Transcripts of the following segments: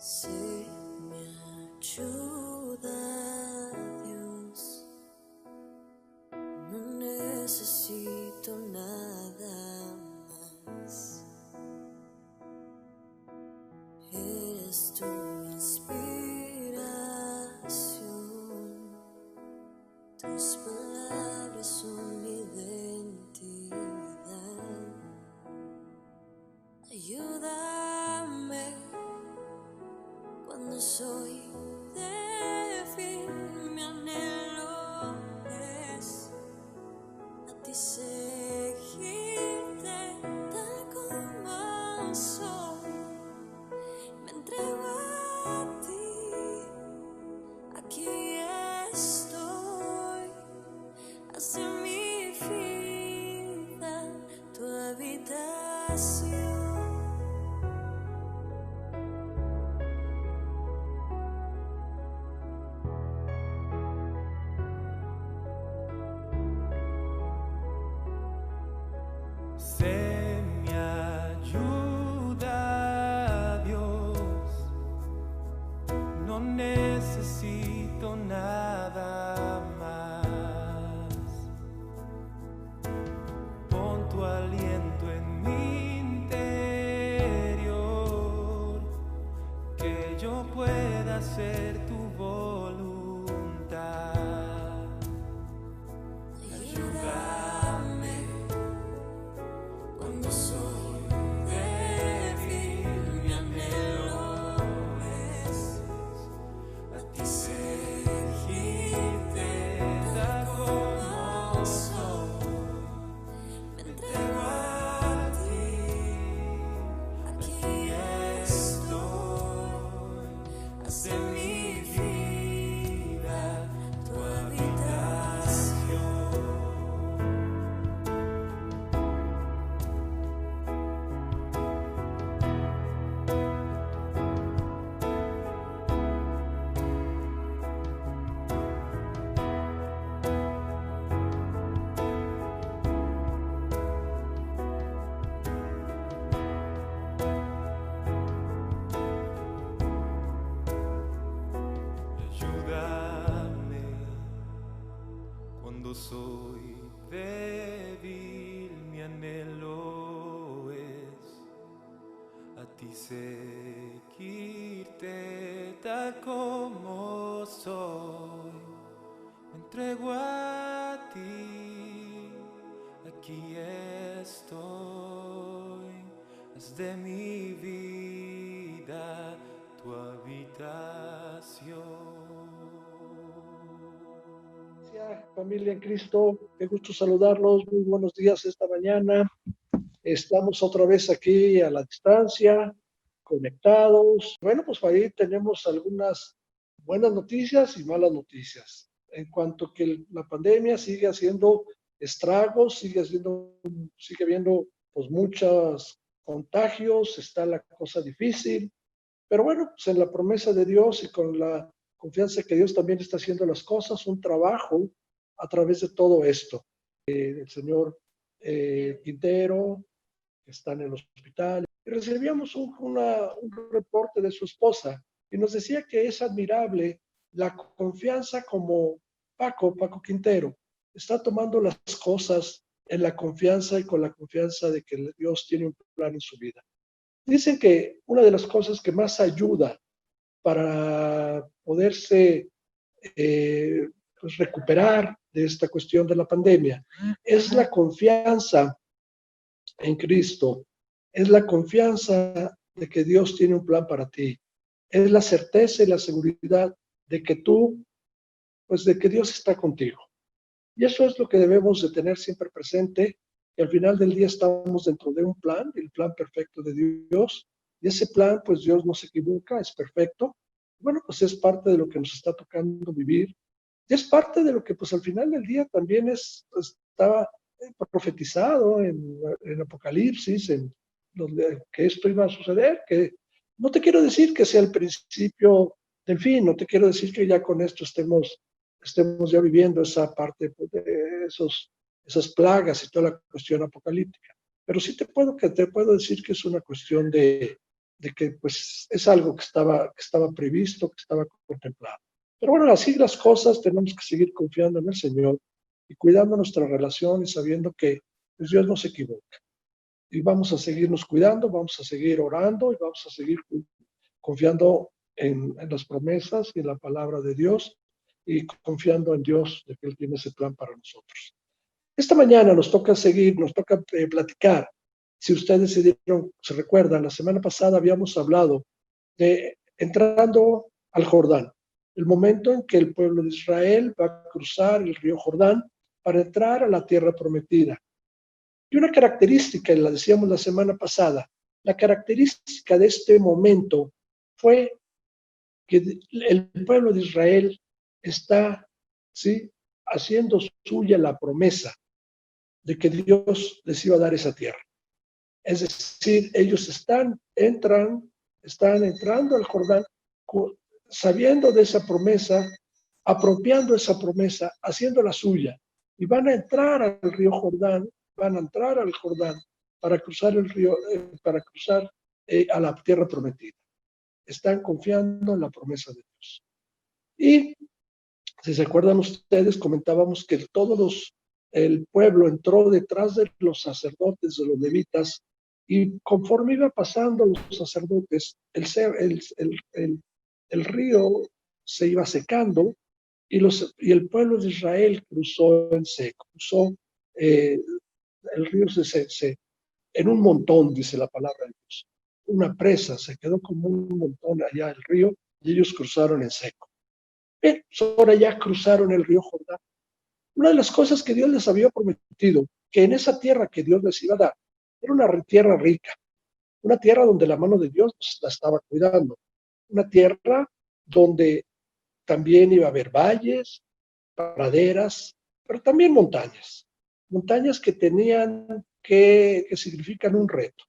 Si me ayuda Dios, no necesito nada más. Eres tú mi inspiración, tus palabras son mi identidad. Ayúdame cuando soy débil, mi anhelo es a ti seguirte tal como soy. Me entrego a ti, aquí estoy. Haz de mi vida tu habitación. Sé mi ayuda, Dios, no necesito nada más. Pon tu aliento en mi interior, que yo pueda hacer tu voluntad. Ayúdame cuando soy débil, mi anhelo es a ti seguirte tal como soy. Me entrego a ti, aquí estoy. Haz de mi vida tu habitación. Ayúdame cuando soy débil, mi anhelo es a ti seguirte tal como soy. Me entrego a ti, aquí estoy. Haz de mi vida tu habitación. Familia en Cristo, qué gusto saludarlos, muy buenos días esta mañana. Estamos otra vez aquí a la distancia, conectados. Bueno, pues ahí tenemos algunas buenas noticias y malas noticias. En cuanto que la pandemia sigue haciendo estragos, sigue habiendo pues muchos contagios, está la cosa difícil. Pero bueno, pues en la promesa de Dios y con la confianza que Dios también está haciendo las cosas, un trabajo a través de todo esto. El señor Quintero, que está en el hospital, y recibíamos un reporte de su esposa y nos decía que es admirable la confianza como Paco Quintero, está tomando las cosas en la confianza y con la confianza de que Dios tiene un plan en su vida. Dicen que una de las cosas que más ayuda para poderse pues recuperar de esta cuestión de la pandemia es la confianza en Cristo, es la confianza de que Dios tiene un plan para ti, es la certeza y la seguridad de que pues de que Dios está contigo. Y eso es lo que debemos de tener siempre presente, que al final del día estamos dentro de un plan, el plan perfecto de Dios, y ese plan, pues Dios no se equivoca, es perfecto. Bueno, pues es parte de lo que nos está tocando vivir, y es parte de lo que pues al final del día también estaba profetizado en Apocalipsis, que esto iba a suceder, que no te quiero decir que sea el principio del fin, no te quiero decir que ya con esto estemos ya viviendo esa parte de esas plagas y toda la cuestión apocalíptica. Pero sí te puedo decir que es una cuestión de que pues es algo que estaba previsto, que estaba contemplado. Pero bueno, así las cosas, tenemos que seguir confiando en el Señor y cuidando nuestra relación y sabiendo que pues, Dios no se equivoca. Y vamos a seguirnos cuidando, vamos a seguir orando y vamos a seguir confiando en las promesas y en la palabra de Dios y confiando en Dios de que Él tiene ese plan para nosotros. Esta mañana nos toca seguir, nos toca platicar. Si ustedes se recuerdan, la semana pasada habíamos hablado de entrando al Jordán, el momento en que el pueblo de Israel va a cruzar el río Jordán para entrar a la tierra prometida. Y una característica, y la decíamos la semana pasada, la característica de este momento fue que el pueblo de Israel está, ¿sí?, haciendo suya la promesa de que Dios les iba a dar esa tierra. Es decir, ellos están entrando al Jordán sabiendo de esa promesa, apropiando esa promesa, haciendo la suya. Y van a entrar al río Jordán, van a entrar al Jordán para cruzar el río, para cruzar a la tierra prometida. Están confiando en la promesa de Dios. Y si se acuerdan ustedes, comentábamos que el pueblo entró detrás de los sacerdotes, de los levitas, y conforme iba pasando los sacerdotes, el río se iba secando y el pueblo de Israel cruzó en seco, el río en un montón, dice la palabra de Dios, una presa, se quedó como un montón allá el río y ellos cruzaron en seco. Bien, ahora ya cruzaron el río Jordán. Una de las cosas que Dios les había prometido, que en esa tierra que Dios les iba a dar, era una tierra rica, una tierra donde la mano de Dios la estaba cuidando, una tierra donde también iba a haber valles, praderas, pero también montañas, montañas que significan un reto,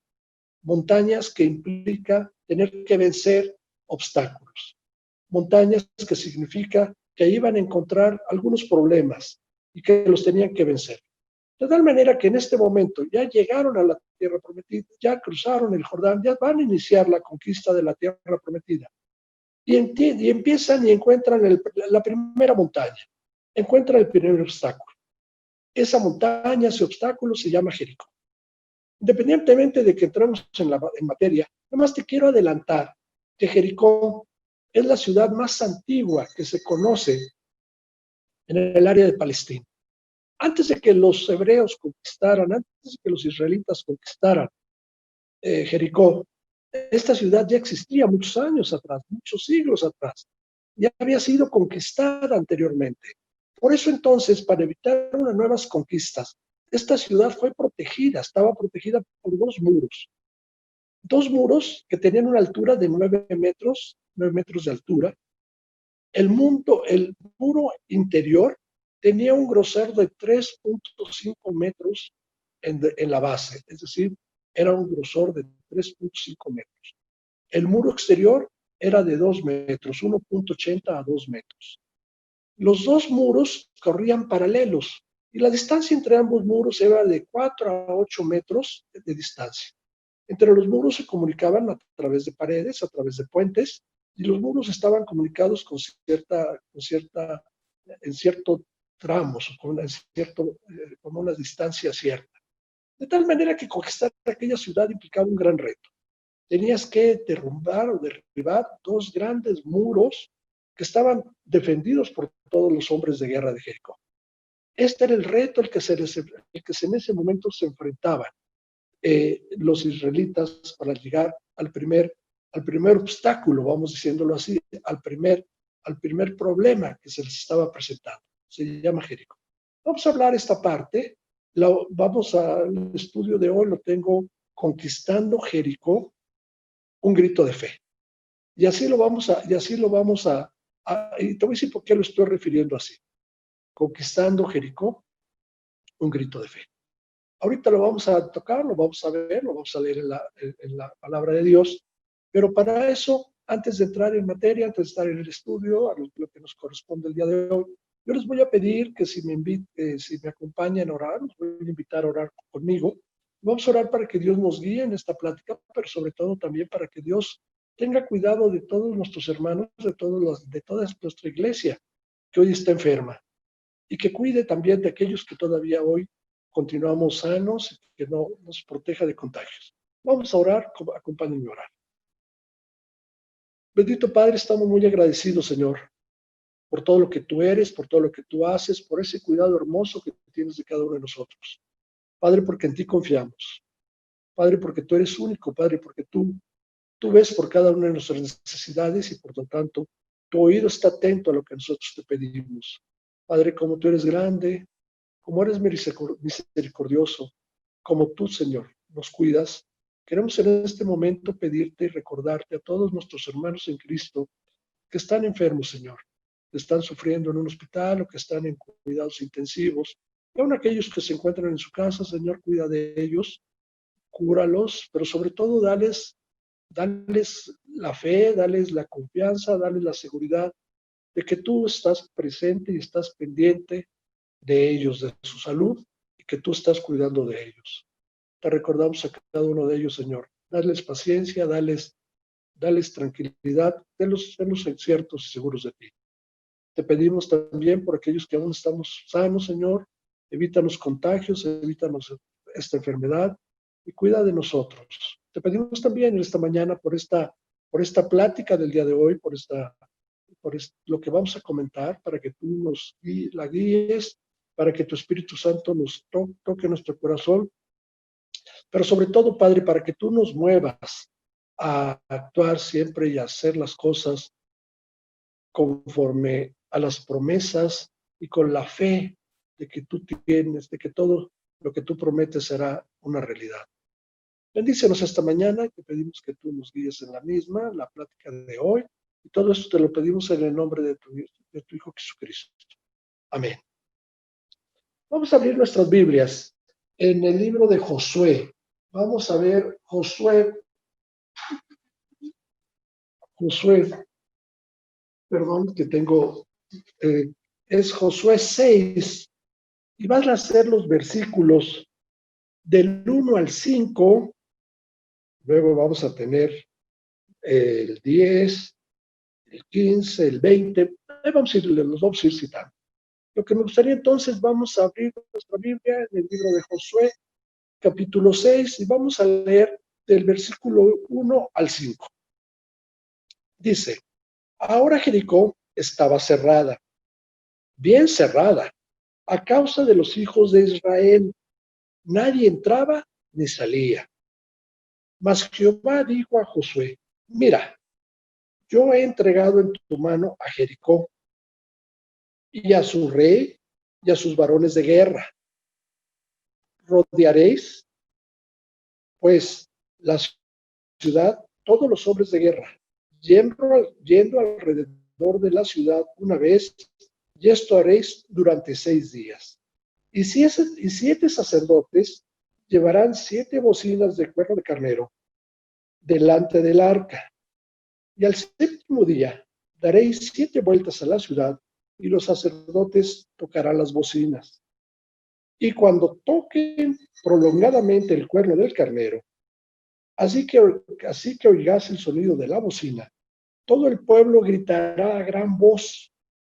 montañas que implica tener que vencer obstáculos, montañas que significa que iban a encontrar algunos problemas y que los tenían que vencer. De tal manera que en este momento ya llegaron a la tierra prometida, ya cruzaron el Jordán, ya van a iniciar la conquista de la tierra prometida. Y empiezan y encuentran la primera montaña, encuentran el primer obstáculo. Esa montaña, ese obstáculo se llama Jericó. Independientemente de que entremos en materia, además te quiero adelantar que Jericó es la ciudad más antigua que se conoce en el área de Palestina. Antes de que los hebreos conquistaran, antes de que los israelitas conquistaran Jericó, esta ciudad ya existía muchos años atrás, muchos siglos atrás. Ya había sido conquistada anteriormente. Por eso entonces, para evitar unas nuevas conquistas, esta ciudad fue protegida, estaba protegida por dos muros que tenían una altura de 9 metros de altura. El muro interior tenía un grosor de 3.5 metros en la base, es decir, era un grosor de 3.5 metros. El muro exterior era de 2 metros, 1.80 a 2 metros. Los dos muros corrían paralelos y la distancia entre ambos muros era de 4 a 8 metros de distancia. Entre los muros se comunicaban a través de paredes, a través de puentes, y los muros estaban comunicados en ciertos tramos, con una distancia cierta. De tal manera que conquistar aquella ciudad implicaba un gran reto. Tenías que derrumbar o derribar dos grandes muros que estaban defendidos por todos los hombres de guerra de Jericó. Este era el reto el que en ese momento se enfrentaban los israelitas para llegar al primer obstáculo, vamos diciéndolo así, al primer problema que se les estaba presentando. Se llama Jericó. Vamos a hablar esta parte. El estudio de hoy lo tengo conquistando Jericó, un grito de fe. Y así lo vamos a, y te voy a decir por qué lo estoy refiriendo así. Conquistando Jericó, un grito de fe. Ahorita lo vamos a tocar, lo vamos a ver, lo vamos a leer en la palabra de Dios, pero para eso, antes de entrar en materia, antes de estar en el estudio, a lo que nos corresponde el día de hoy, yo les voy a pedir que si me acompañan a orar, los voy a invitar a orar conmigo, Vamos a orar para que Dios nos guíe en esta plática, pero sobre todo también para que Dios tenga cuidado de todos nuestros hermanos, de toda nuestra iglesia que hoy está enferma, y que cuide también de aquellos que todavía hoy continuamos sanos y que no nos proteja de contagios. Vamos a orar, acompáñenme a orar. Bendito Padre, estamos muy agradecidos, Señor, por todo lo que tú eres, por todo lo que tú haces, por ese cuidado hermoso que tienes de cada uno de nosotros. Padre, porque en ti confiamos. Padre, porque tú eres único, Padre, porque tú ves por cada una de nuestras necesidades y por lo tanto tu oído está atento a lo que nosotros te pedimos. Padre, como tú eres grande, como eres misericordioso, como tú, Señor, nos cuidas, queremos en este momento pedirte y recordarte a todos nuestros hermanos en Cristo que están enfermos, Señor, que están sufriendo en un hospital o que están en cuidados intensivos, y aún aquellos que se encuentran en su casa, Señor, cuida de ellos, cúralos, pero sobre todo dales la fe, dales la confianza, dales la seguridad de que tú estás presente y estás pendiente de ellos, de su salud, y que tú estás cuidando de ellos. Te recordamos a cada uno de ellos, Señor. Dales paciencia, dales tranquilidad, denlos ciertos y seguros de ti. Te pedimos también por aquellos que aún estamos sanos, Señor. Evítanos contagios, evítanos esta enfermedad y cuida de nosotros. Te pedimos también en esta mañana por esta plática del día de hoy, por lo que vamos a comentar, para que tú la guíes, para que tu Espíritu Santo nos toque nuestro corazón, pero sobre todo, Padre, para que tú nos muevas a actuar siempre y a hacer las cosas conforme a las promesas y con la fe de que tú tienes, de que todo lo que tú prometes será una realidad. Bendícenos esta mañana y te pedimos que tú nos guíes en la misma, la plática de hoy, y todo esto te lo pedimos en el nombre de tu Hijo Jesucristo. Amén. Vamos a abrir nuestras Biblias en el libro de Josué. Vamos a ver Josué, perdón, que tengo, es Josué 6, y van a ser los versículos del 1 al 5, luego vamos a tener el 10, el 15, el 20, los vamos a ir citando. Lo que me gustaría entonces, vamos a abrir nuestra Biblia en el libro de Josué, capítulo 6, y vamos a leer del versículo 1 al 5. Dice: ahora Jericó estaba cerrada, bien cerrada, a causa de los hijos de Israel. Nadie entraba ni salía. Mas Jehová dijo a Josué: mira, yo he entregado en tu mano a Jericó, y a su rey, y a sus varones de guerra. Rodearéis, pues, la ciudad, todos los hombres de guerra, yendo alrededor de la ciudad una vez, y esto haréis durante 6 días. Y 7 sacerdotes llevarán 7 bocinas de cuerno de carnero delante del arca. Y al 7º día daréis 7 vueltas a la ciudad, y los sacerdotes tocarán las bocinas. Y cuando toquen prolongadamente el cuerno del carnero, así que oigas el sonido de la bocina, todo el pueblo gritará a gran voz,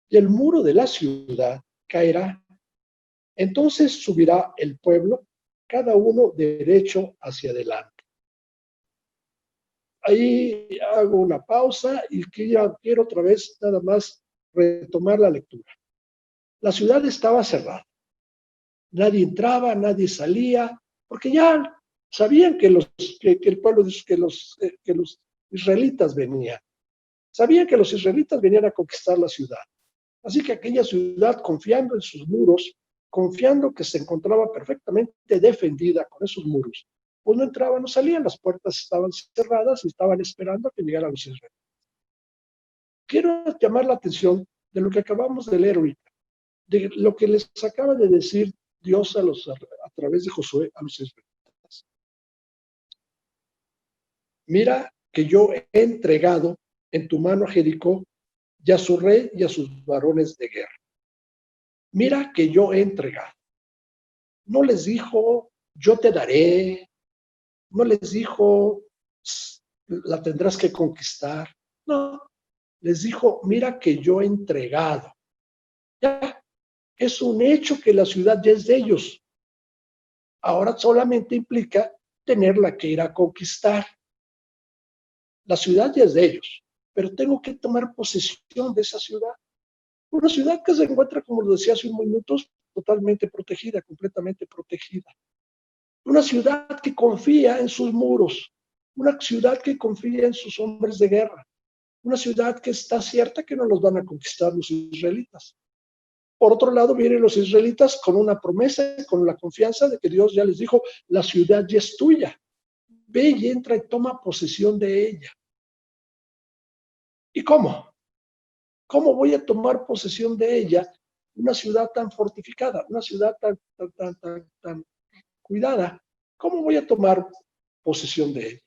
y el muro de la ciudad caerá. Entonces subirá el pueblo, cada uno derecho hacia adelante. Ahí hago una pausa y quiero otra vez nada más retomar la lectura. La ciudad estaba cerrada. Nadie entraba, nadie salía, porque ya sabían que los israelitas venían. Sabían que los israelitas venían a conquistar la ciudad. Así que aquella ciudad, confiando en sus muros, confiando que se encontraba perfectamente defendida con esos muros, pues no entraban, no salían, las puertas estaban cerradas y estaban esperando a que llegaran los israelitas. Quiero llamar la atención de lo que acabamos de leer ahorita, de lo que les acaba de decir Dios a través de Josué a los israelitas. Mira que yo he entregado en tu mano a Jericó y a su rey y a sus varones de guerra. Mira que yo he entregado. No les dijo yo te daré. No les dijo, la tendrás que conquistar. No, les dijo, mira que yo he entregado. Ya, es un hecho que la ciudad ya es de ellos. Ahora solamente implica tenerla que ir a conquistar. La ciudad ya es de ellos, pero tengo que tomar posesión de esa ciudad. Una ciudad que se encuentra, como lo decía hace unos minutos, totalmente protegida, completamente protegida. Una ciudad que confía en sus muros, una ciudad que confía en sus hombres de guerra, una ciudad que está cierta que no los van a conquistar los israelitas. Por otro lado, vienen los israelitas con una promesa, con la confianza de que Dios ya les dijo, la ciudad ya es tuya. Ve y entra y toma posesión de ella. ¿Y cómo? ¿Cómo voy a tomar posesión de ella? Una ciudad tan fortificada, una ciudad tan cuidada. ¿Cómo voy a tomar posesión de ella?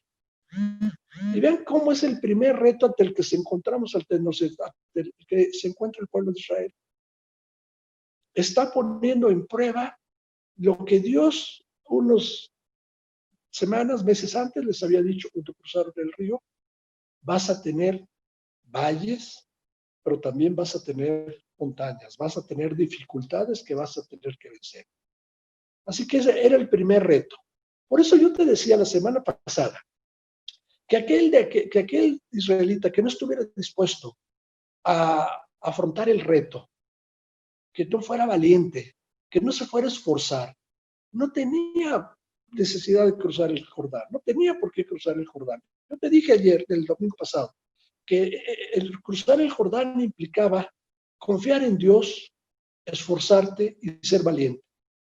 Y vean cómo es el primer reto ante el que se encontramos, ante el que se encuentra el pueblo de Israel. Está poniendo en prueba lo que Dios unos semanas, meses antes les había dicho cuando cruzaron el río. Vas a tener valles, pero también vas a tener montañas, vas a tener dificultades que vas a tener que vencer. Así que ese era el primer reto. Por eso yo te decía la semana pasada que aquel israelita que no estuviera dispuesto a afrontar el reto, que no fuera valiente, que no se fuera a esforzar, no tenía necesidad de cruzar el Jordán, no tenía por qué cruzar el Jordán. Yo te dije ayer, el domingo pasado, que el cruzar el Jordán implicaba confiar en Dios, esforzarte y ser valiente.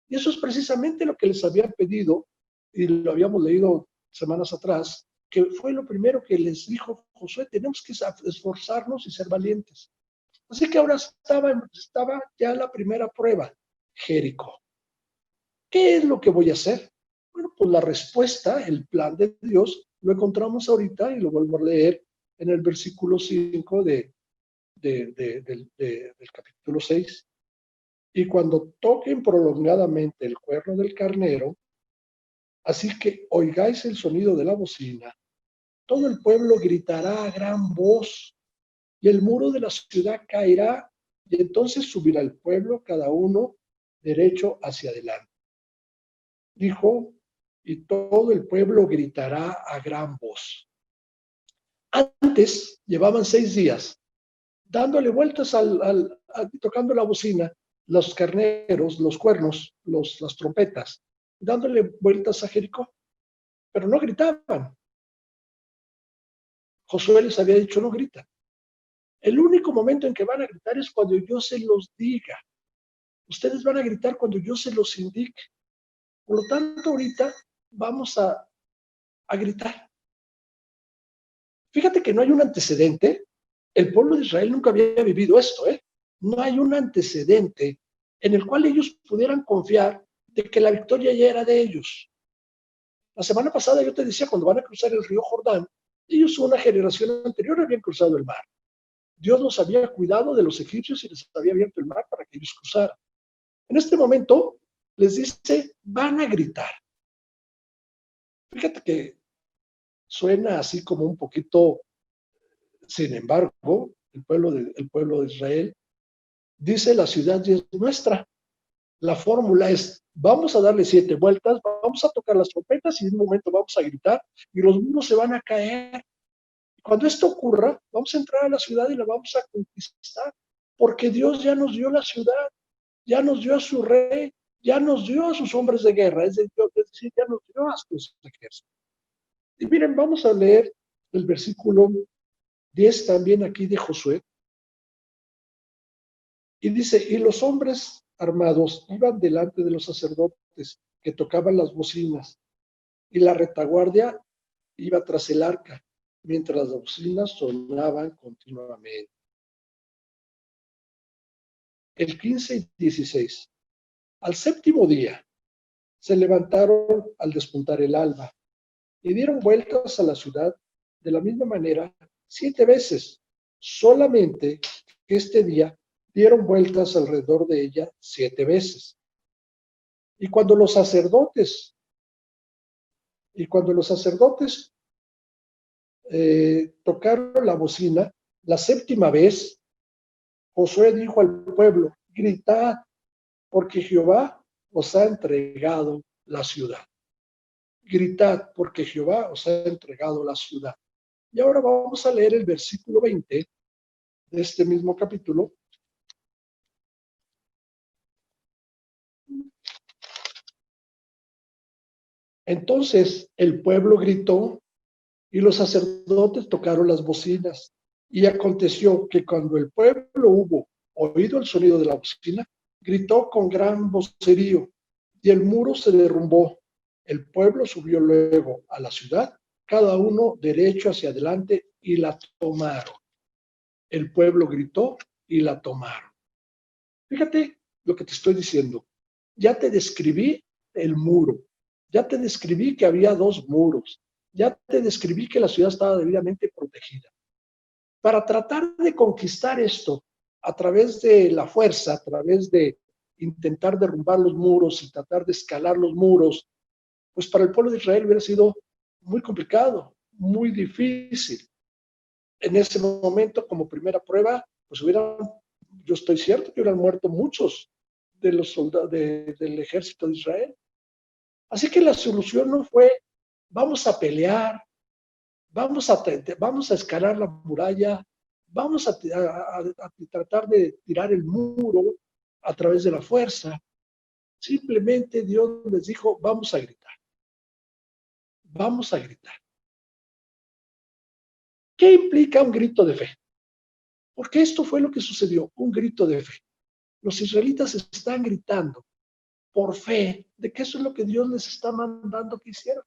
Y eso es precisamente lo que les habían pedido, y lo habíamos leído semanas atrás, que fue lo primero que les dijo Josué, tenemos que esforzarnos y ser valientes. Así que ahora estaba ya la primera prueba, Jericó. ¿Qué es lo que voy a hacer? Bueno, pues la respuesta, el plan de Dios, lo encontramos ahorita y lo vuelvo a leer en el versículo 5 del capítulo 6. Y cuando toquen prolongadamente el cuerno del carnero, así que oigáis el sonido de la bocina, todo el pueblo gritará a gran voz y el muro de la ciudad caerá y entonces subirá el pueblo cada uno derecho hacia adelante. Dijo, y todo el pueblo gritará a gran voz. Antes llevaban 6 días dándole vueltas tocando la bocina, los carneros, los cuernos, las trompetas, dándole vueltas a Jericó, pero no gritaban. Josué les había dicho, no grita. El único momento en que van a gritar es cuando yo se los diga. Ustedes van a gritar cuando yo se los indique. Por lo tanto, ahorita vamos a gritar. Fíjate que no hay un antecedente. El pueblo de Israel nunca había vivido esto, ¿eh? No hay un antecedente en el cual ellos pudieran confiar de que la victoria ya era de ellos. La semana pasada yo te decía, cuando van a cruzar el río Jordán, ellos una generación anterior habían cruzado el mar. Dios los había cuidado de los egipcios y les había abierto el mar para que ellos cruzaran. En este momento les dice, van a gritar. Fíjate que suena así como un poquito, sin embargo, el pueblo de Israel dice, la ciudad ya es nuestra. La fórmula es, vamos a darle 7 vueltas, vamos a tocar las trompetas y en un momento vamos a gritar y los muros se van a caer. Cuando esto ocurra, vamos a entrar a la ciudad y la vamos a conquistar, porque Dios ya nos dio la ciudad, ya nos dio a su rey, ya nos dio a sus hombres de guerra, es decir, ya nos dio a sus ejércitos. Y miren, vamos a leer el versículo 10 también aquí de Josué. Y dice, y los hombres armados iban delante de los sacerdotes que tocaban las bocinas, y la retaguardia iba tras el arca, mientras las bocinas sonaban continuamente. El 15 y 16. Al 7º día se levantaron al despuntar el alba y dieron vueltas a la ciudad de la misma manera 7 veces, solamente que este día dieron vueltas alrededor de ella 7 veces. Y cuando los sacerdotes Y cuando los sacerdotes tocaron la bocina, la séptima vez, Josué dijo al pueblo, gritad, porque Jehová os ha entregado la ciudad. Gritad, porque Jehová os ha entregado la ciudad. Y ahora vamos a leer el versículo 20 de este mismo capítulo. Entonces el pueblo gritó y los sacerdotes tocaron las bocinas. Y aconteció que cuando el pueblo hubo oído el sonido de la bocina, gritó con gran vocerío y el muro se derrumbó. El pueblo subió luego a la ciudad, cada uno derecho hacia adelante, y la tomaron. El pueblo gritó y la tomaron. Fíjate lo que te estoy diciendo. Ya te describí el muro. Ya te describí que había dos muros. Ya te describí que la ciudad estaba debidamente protegida. Para tratar de conquistar esto a través de la fuerza, a través de intentar derrumbar los muros y tratar de escalar los muros, pues para el pueblo de Israel hubiera sido muy complicado, muy difícil. En ese momento, como primera prueba, pues yo estoy cierto que hubieran muerto muchos de los soldados del ejército de Israel. Así que la solución no fue, vamos a pelear, vamos a escalar la muralla, vamos a tratar de tirar el muro a través de la fuerza. Simplemente Dios les dijo, vamos a gritar. Vamos a gritar. ¿Qué implica un grito de fe? Porque esto fue lo que sucedió, un grito de fe. Los israelitas están gritando por fe de que eso es lo que Dios les está mandando que hicieran.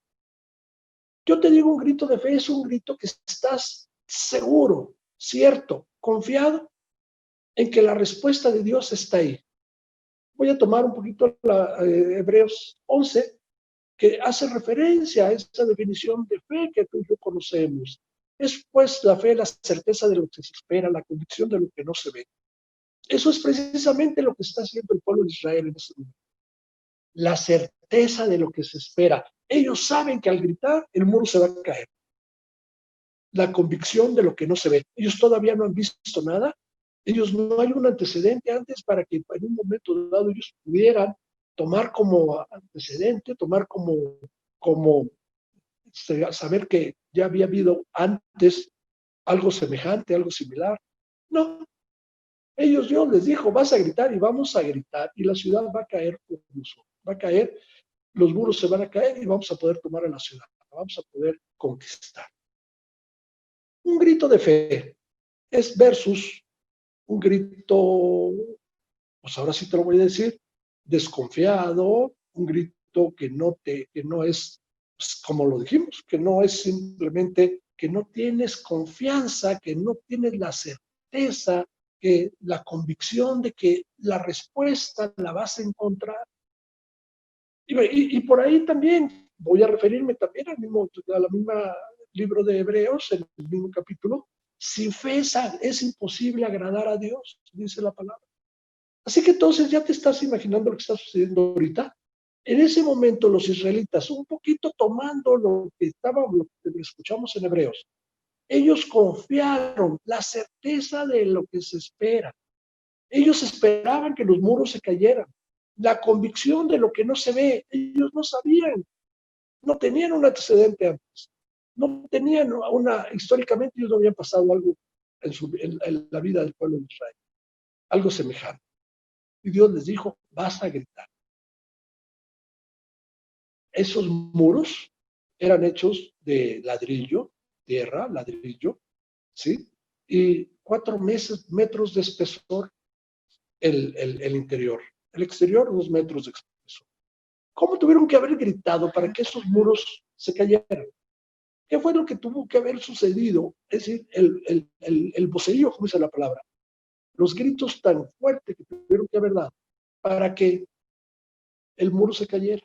Yo te digo, un grito de fe es un grito que estás seguro, cierto, confiado en que la respuesta de Dios está ahí. Voy a tomar un poquito Hebreos 11, que hace referencia a esa definición de fe que tú y yo conocemos. Es pues la fe, la certeza de lo que se espera, la convicción de lo que no se ve. Eso es precisamente lo que está haciendo el pueblo de Israel en este momento. La certeza de lo que se espera. Ellos saben que al gritar el muro se va a caer. La convicción de lo que no se ve. Ellos todavía no han visto nada. Ellos no hay un antecedente antes para que en un momento dado ellos pudieran tomar como antecedente, tomar como saber que ya había habido antes algo semejante, algo similar. No, Dios les dijo, vas a gritar y vamos a gritar y la ciudad va a caer por uso, va a caer, los muros se van a caer y vamos a poder tomar a la ciudad, la vamos a poder conquistar. Un grito de fe es versus un grito, pues ahora sí te lo voy a decir, desconfiado, un grito que no es, pues como lo dijimos, que no es simplemente que no tienes confianza, que no tienes la certeza, que la convicción de que la respuesta la vas a encontrar. Y por ahí también voy a referirme también a la misma libro de Hebreos, en el mismo capítulo. Sin fe es imposible agradar a Dios, dice la palabra. Así que entonces ya te estás imaginando lo que está sucediendo ahorita. En ese momento los israelitas, un poquito tomando lo que escuchamos en Hebreos, ellos confiaron la certeza de lo que se espera. Ellos esperaban que los muros se cayeran. La convicción de lo que no se ve, ellos no sabían, no tenían un antecedente antes, no tenían históricamente ellos no habían pasado algo en la vida del pueblo de Israel, algo semejante. Y Dios les dijo, vas a gritar. Esos muros eran hechos de ladrillo, tierra, ladrillo, ¿sí? Y 4 metros de espesor el interior. El exterior, 2 metros de espesor. ¿Cómo tuvieron que haber gritado para que esos muros se cayeran? ¿Qué fue lo que tuvo que haber sucedido? Es decir, el vocerío, como dice la palabra, los gritos tan fuertes que tuvieron que haber dado para que el muro se cayera.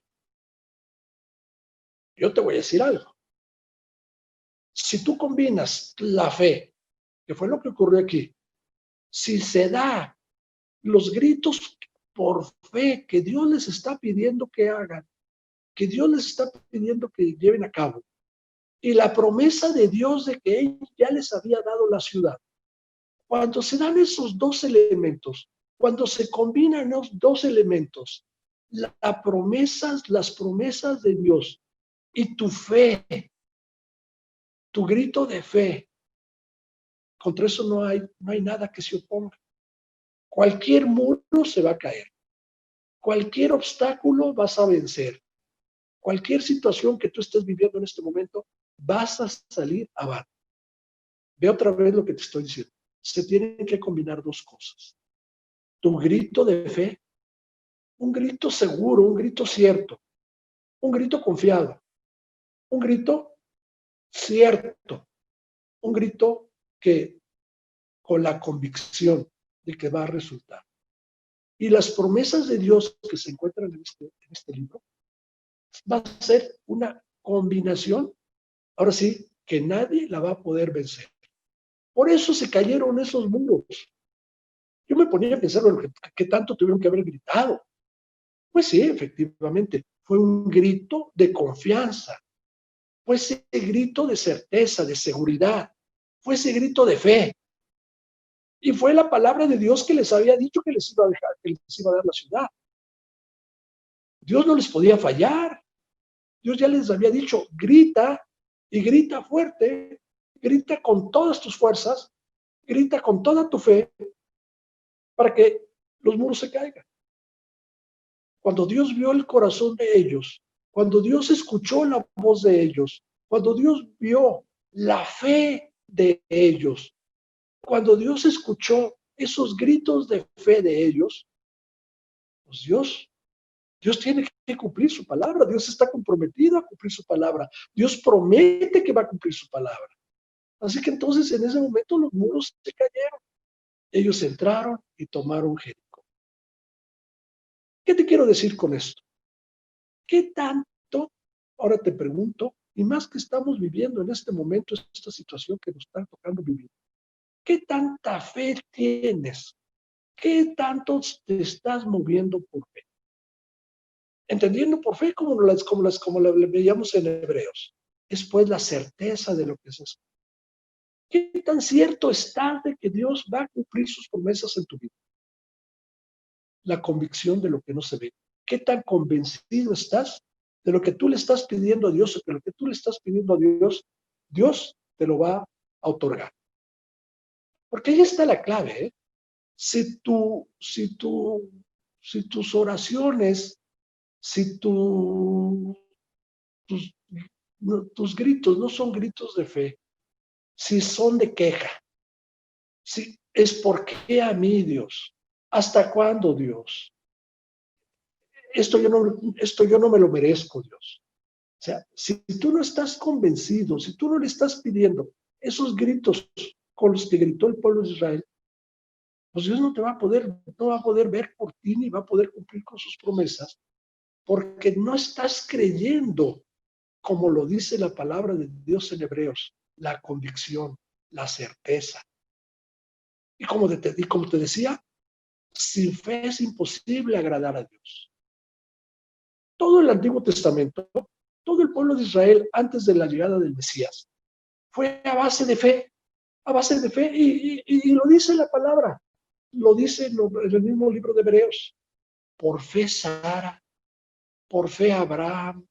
Yo te voy a decir algo. Si tú combinas la fe, que fue lo que ocurrió aquí, si se da los gritos por fe que Dios les está pidiendo que hagan, que Dios les está pidiendo que lleven a cabo. Y la promesa de Dios de que Él ya les había dado la ciudad. Cuando se dan esos dos elementos, cuando se combinan los dos elementos, las promesas de Dios y tu fe, tu grito de fe, contra eso no hay nada que se oponga. Cualquier muro se va a caer. Cualquier obstáculo vas a vencer. Cualquier situación que tú estés viviendo en este momento, vas a salir avante. Ve otra vez lo que te estoy diciendo. Se tienen que combinar dos cosas. Tu grito de fe, un grito seguro, un grito cierto, un grito confiado, un grito cierto, un grito que con la convicción de que va a resultar. Y las promesas de Dios que se encuentran en este libro va a ser una combinación, ahora sí, que nadie la va a poder vencer. Por eso se cayeron esos muros. Yo me ponía a pensar, bueno, ¿qué tanto tuvieron que haber gritado? Pues sí, efectivamente, fue un grito de confianza, fue ese grito de certeza, de seguridad, fue ese grito de fe. Y fue la palabra de Dios que les había dicho que les iba a dejar, que les iba a dar la ciudad. Dios no les podía fallar. Dios ya les había dicho, grita y grita fuerte, grita con todas tus fuerzas, grita con toda tu fe para que los muros se caigan. Cuando Dios vio el corazón de ellos, cuando Dios escuchó la voz de ellos, cuando Dios vio la fe de ellos, cuando Dios escuchó esos gritos de fe de ellos, pues Dios tiene que cumplir su palabra. Dios está comprometido a cumplir su palabra. Dios promete que va a cumplir su palabra. Así que entonces en ese momento los muros se cayeron. Ellos entraron y tomaron Jericó. ¿Qué te quiero decir con esto? ¿Qué tanto, ahora te pregunto, y más que estamos viviendo en este momento, esta situación que nos está tocando vivir, qué tanta fe tienes? ¿Qué tanto te estás moviendo por fe? Entendiendo por fe como la veíamos en Hebreos. Es pues la certeza de lo que se espera. ¿Qué tan cierto estás de que Dios va a cumplir sus promesas en tu vida? La convicción de lo que no se ve. ¿Qué tan convencido estás de lo que tú le estás pidiendo a Dios o que lo que tú le estás pidiendo a Dios, Dios te lo va a otorgar? Porque ahí está la clave, ¿eh? Si tus oraciones, si tus gritos no son gritos de fe, si son de queja, si es ¿por qué a mí, Dios? ¿Hasta cuándo, Dios? Esto yo no me lo merezco, Dios. O sea, si tú no estás convencido, si tú no le estás pidiendo esos gritos con los que gritó el pueblo de Israel, pues Dios no va a poder ver por ti ni va a poder cumplir con sus promesas, porque no estás creyendo, como lo dice la palabra de Dios en Hebreos, la convicción, la certeza. Y como te decía, sin fe es imposible agradar a Dios. Todo el Antiguo Testamento, todo el pueblo de Israel antes de la llegada del Mesías, fue a base de fe, y lo dice la palabra, lo dice en el mismo libro de Hebreos. Por fe Sara, por fe Abraham,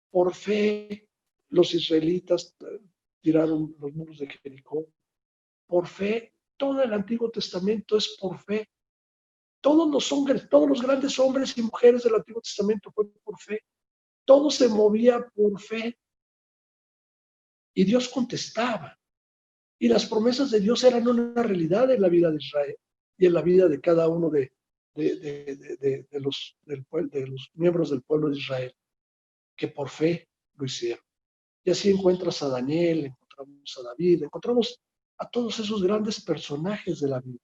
por fe los israelitas tiraron los muros de Jericó. Por fe, todo el Antiguo Testamento es por fe. Todos los grandes hombres y mujeres del Antiguo Testamento fue por fe. Todo se movía por fe. Y Dios contestaba. Y las promesas de Dios eran una realidad en la vida de Israel y en la vida de cada uno de los miembros del pueblo de Israel, que por fe lo hicieron. Y así encuentras a Daniel, encontramos a David, encontramos a todos esos grandes personajes de la Biblia,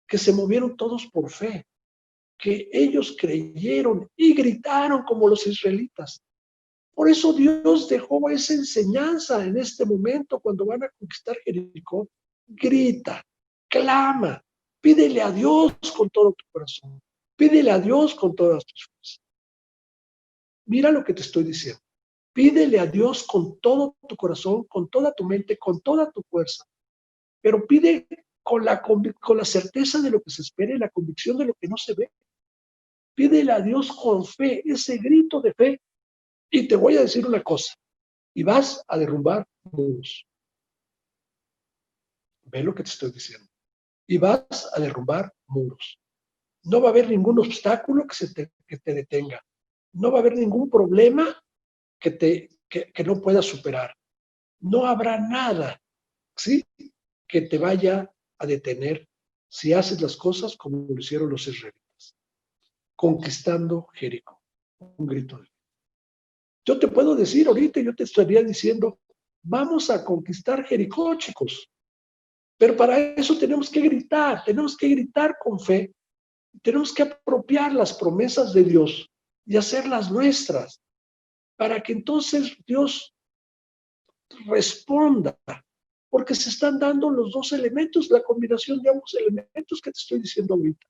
que se movieron todos por fe, que ellos creyeron y gritaron como los israelitas. Por eso Dios dejó esa enseñanza en este momento cuando van a conquistar Jericó. Grita, clama, pídele a Dios con todo tu corazón, pídele a Dios con todas tus fuerzas. Mira lo que te estoy diciendo. Pídele a Dios con todo tu corazón, con toda tu mente, con toda tu fuerza, pero pide con la certeza de lo que se espera y la convicción de lo que no se ve. Pídele a Dios con fe, ese grito de fe. Y te voy a decir una cosa, y vas a derrumbar muros. Ve lo que te estoy diciendo. Y vas a derrumbar muros. No va a haber ningún obstáculo que te detenga. No va a haber ningún problema que no puedas superar. No habrá nada, ¿sí?, que te vaya a detener si haces las cosas como lo hicieron los israelitas, conquistando Jericó. Un grito de fe. Yo te puedo decir ahorita, yo te estaría diciendo, vamos a conquistar Jericó, chicos. Pero para eso tenemos que gritar con fe, tenemos que apropiar las promesas de Dios y hacerlas nuestras, para que entonces Dios responda, porque se están dando los dos elementos, la combinación de ambos elementos que te estoy diciendo ahorita.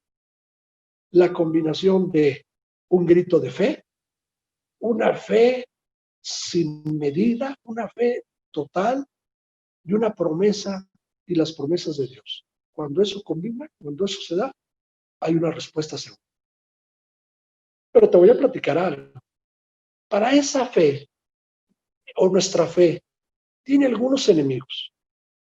La combinación de un grito de fe, una fe sin medida, una fe total y una promesa y las promesas de Dios. Cuando eso combina, cuando eso se da, hay una respuesta segura. Pero te voy a platicar algo. Para esa fe, o nuestra fe, tiene algunos enemigos.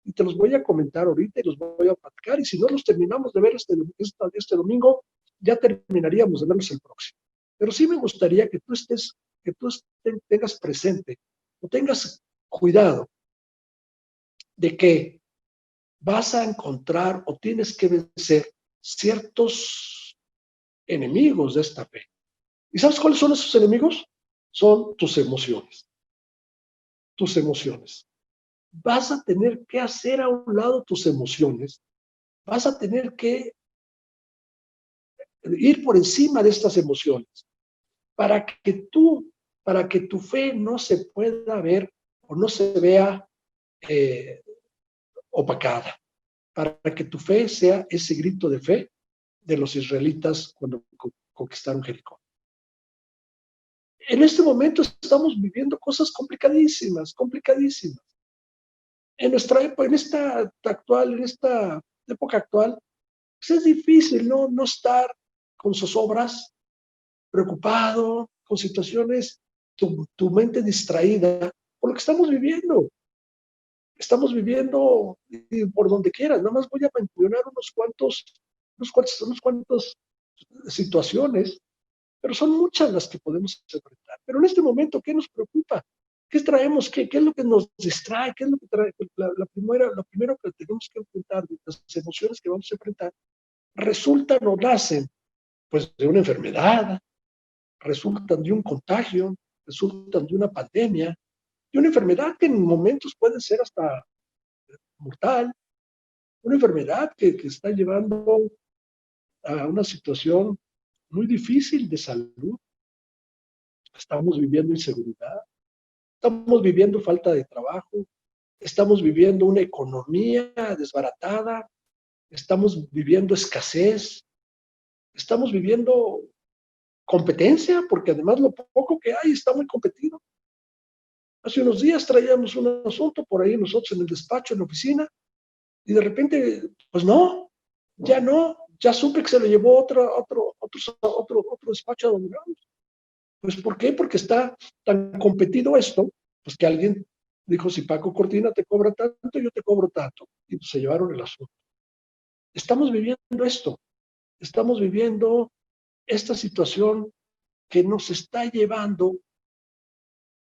Y te los voy a comentar ahorita y los voy a platicar. Y si no los terminamos de ver este domingo, ya terminaríamos de verlos el próximo. Pero sí me gustaría que tú tengas presente o tengas cuidado de que vas a encontrar o tienes que vencer ciertos enemigos de esta fe. ¿Y sabes cuáles son esos enemigos? Son tus emociones. Tus emociones. Vas a tener que hacer a un lado tus emociones. Vas a tener que ir por encima de estas emociones para que tu fe no se pueda ver o no se vea opacada, para que tu fe sea ese grito de fe de los israelitas cuando conquistaron Jericó. En este momento estamos viviendo cosas complicadísimas. En nuestra época, en esta época actual, pues es difícil no estar con sus obras, preocupado, con situaciones, tu mente distraída por lo que estamos viviendo. Estamos viviendo por donde quieras. Nada más voy a mencionar unos cuantos situaciones, pero son muchas las que podemos enfrentar. Pero en este momento, ¿qué nos preocupa? ¿Qué traemos? ¿Qué es lo que nos distrae? ¿Qué es lo que trae? Lo primero que tenemos que enfrentar, las emociones que vamos a enfrentar, resultan o nacen pues de una enfermedad, resultan de un contagio, resultan de una pandemia, de una enfermedad que en momentos puede ser hasta mortal, una enfermedad que está llevando a una situación muy difícil de salud. Estamos viviendo inseguridad, estamos viviendo falta de trabajo, estamos viviendo una economía desbaratada, estamos viviendo escasez, estamos viviendo competencia, porque además lo poco que hay está muy competido. Hace unos días traíamos un asunto por ahí nosotros en el despacho, en la oficina, y de repente, pues no, ya supe que se lo llevó otro despacho a donde vamos. Pues ¿por qué? Porque está tan competido esto, pues que alguien dijo, si Paco Cortina te cobra tanto, yo te cobro tanto. Y pues se llevaron el asunto. Estamos viviendo esto, estamos viviendo esta situación que nos está llevando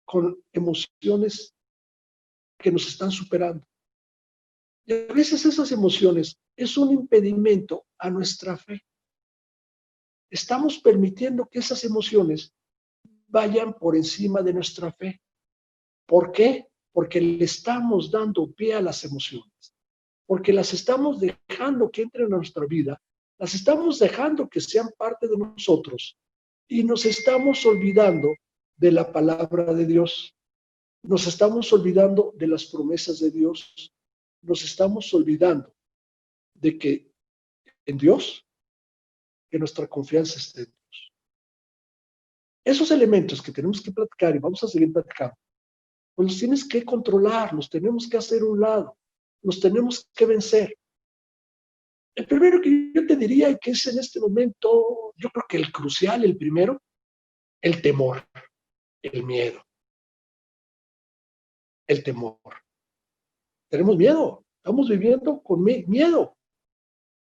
con emociones que nos están superando. Y a veces esas emociones es un impedimento a nuestra fe. Estamos permitiendo que esas emociones vayan por encima de nuestra fe. ¿Por qué? Porque le estamos dando pie a las emociones, porque las estamos dejando que entren a nuestra vida, las estamos dejando que sean parte de nosotros y nos estamos olvidando de la palabra de Dios, nos estamos olvidando de las promesas de Dios, nos estamos olvidando de que en Dios, que nuestra confianza esté en Dios. Esos elementos que tenemos que platicar y vamos a seguir platicando, pues los tienes que controlar, los tenemos que hacer a un lado, los tenemos que vencer. El primero que yo te diría y que es en este momento, yo creo que el crucial, el primero, el temor, el miedo, el temor. Tenemos miedo, estamos viviendo con miedo,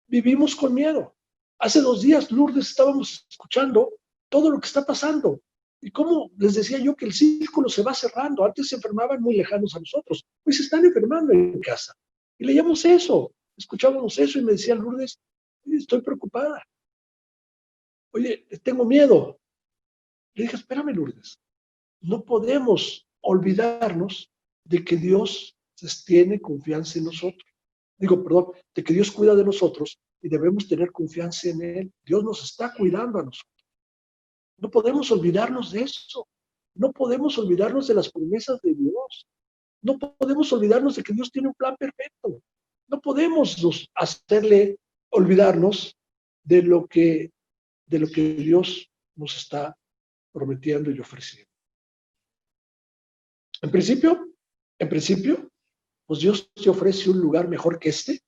vivimos con miedo. Hace 2 días, Lourdes, estábamos escuchando todo lo que está pasando y cómo les decía yo que el círculo se va cerrando. Antes se enfermaban muy lejanos a nosotros, hoy se están enfermando en casa. Y leíamos eso, escuchábamos eso y me decía Lourdes, estoy preocupada. Oye, tengo miedo. Le dije, espérame, Lourdes, no podemos olvidarnos de que Dios tiene confianza en nosotros. Digo, perdón, de que Dios cuida de nosotros y debemos tener confianza en Él. Dios nos está cuidando a nosotros. No podemos olvidarnos de eso. No podemos olvidarnos de las promesas de Dios. No podemos olvidarnos de que Dios tiene un plan perfecto. No podemos hacerle olvidarnos de lo que Dios nos está prometiendo y ofreciendo. En principio, pues Dios te ofrece un lugar mejor que este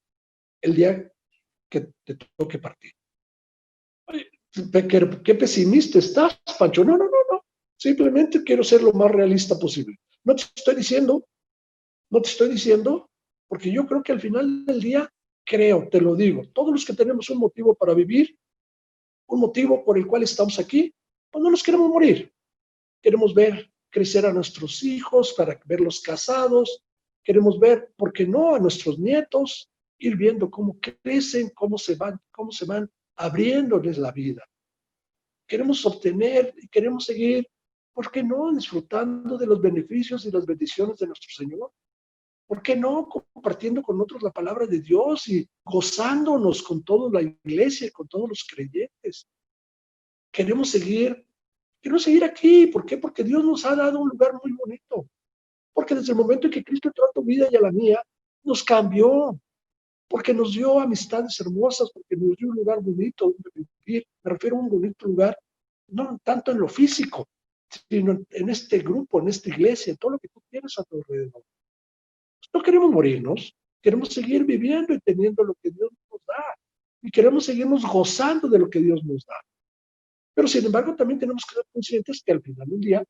el día que te toque partir. Oye, ¿qué pesimista estás, Pancho? No. Simplemente quiero ser lo más realista posible. No te estoy diciendo, porque yo creo que al final del día, te lo digo, todos los que tenemos un motivo para vivir, un motivo por el cual estamos aquí, pues no nos queremos morir. Queremos ver crecer a nuestros hijos, para verlos casados, queremos ver, ¿por qué no?, a nuestros nietos, ir viendo cómo crecen, cómo se van abriéndoles la vida. Queremos obtener y queremos seguir, ¿por qué no?, disfrutando de los beneficios y las bendiciones de nuestro Señor. ¿Por qué no?, compartiendo con otros la palabra de Dios y gozándonos con toda la iglesia y con todos los creyentes. Queremos seguir aquí. ¿Por qué? Porque Dios nos ha dado un lugar muy bonito. Porque desde el momento en que Cristo entró a tu vida y a la mía, nos cambió. Porque nos dio amistades hermosas, porque nos dio un lugar bonito donde vivir. Me refiero a un bonito lugar, no tanto en lo físico, sino en este grupo, en esta iglesia, en todo lo que tú tienes a tu alrededor. No queremos morirnos, queremos seguir viviendo y teniendo lo que Dios nos da. Y queremos seguirnos gozando de lo que Dios nos da. Pero sin embargo, también tenemos que ser conscientes que al final del día,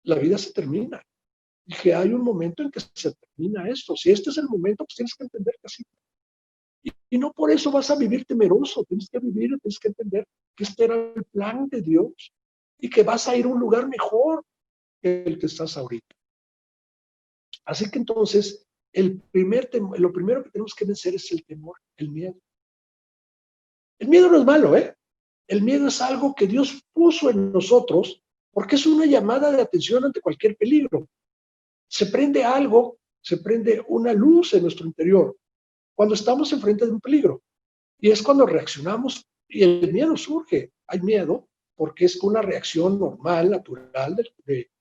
la vida se termina. Y que hay un momento en que se termina esto. Si este es el momento, pues tienes que entender que así. Y no por eso vas a vivir temeroso. Tienes que entender que este era el plan de Dios y que vas a ir a un lugar mejor que el que estás ahorita. Así que entonces, lo primero que tenemos que vencer es el temor, el miedo. El miedo no es malo, ¿eh? El miedo es algo que Dios puso en nosotros porque es una llamada de atención ante cualquier peligro. Se prende una luz en nuestro interior cuando estamos enfrente de un peligro. Y es cuando reaccionamos y el miedo surge. Hay miedo porque es una reacción normal, natural de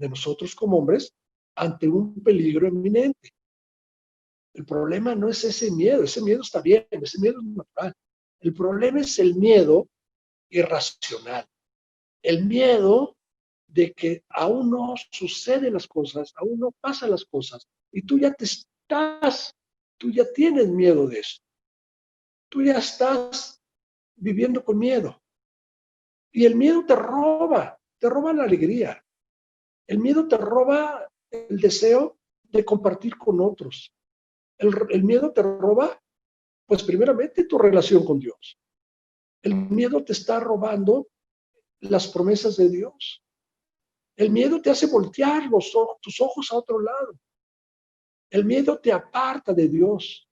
nosotros como hombres ante un peligro inminente. El problema no es ese miedo está bien, ese miedo es natural. El problema es el miedo irracional. El miedo de que aún no suceden las cosas, aún no pasan las cosas, y tú ya tienes miedo de eso. Tú ya estás viviendo con miedo. Y el miedo te roba la alegría. El miedo te roba el deseo de compartir con otros. El miedo te roba, pues primeramente, tu relación con Dios. El miedo te está robando las promesas de Dios. El miedo te hace voltear tus ojos a otro lado. El miedo te aparta de Dios.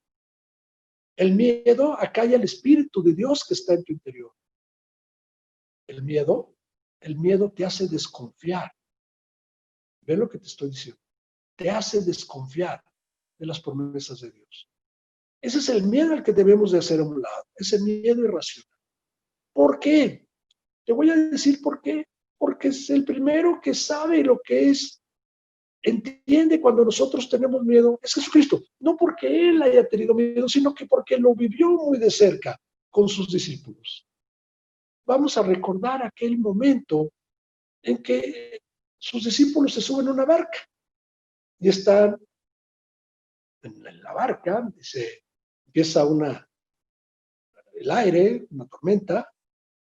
El miedo acalla el Espíritu de Dios que está en tu interior. El miedo te hace desconfiar. Ve lo que te estoy diciendo. Te hace desconfiar de las promesas de Dios. Ese es el miedo al que debemos de hacer a un lado. Ese miedo irracional. ¿Por qué? Te voy a decir por qué. Porque es el primero que sabe lo que es, entiende cuando nosotros tenemos miedo, es Jesucristo. No porque Él haya tenido miedo, sino que porque lo vivió muy de cerca con sus discípulos. vamos a recordar aquel momento en que sus discípulos se suben a una barca y están en la barca, empieza el aire, una tormenta,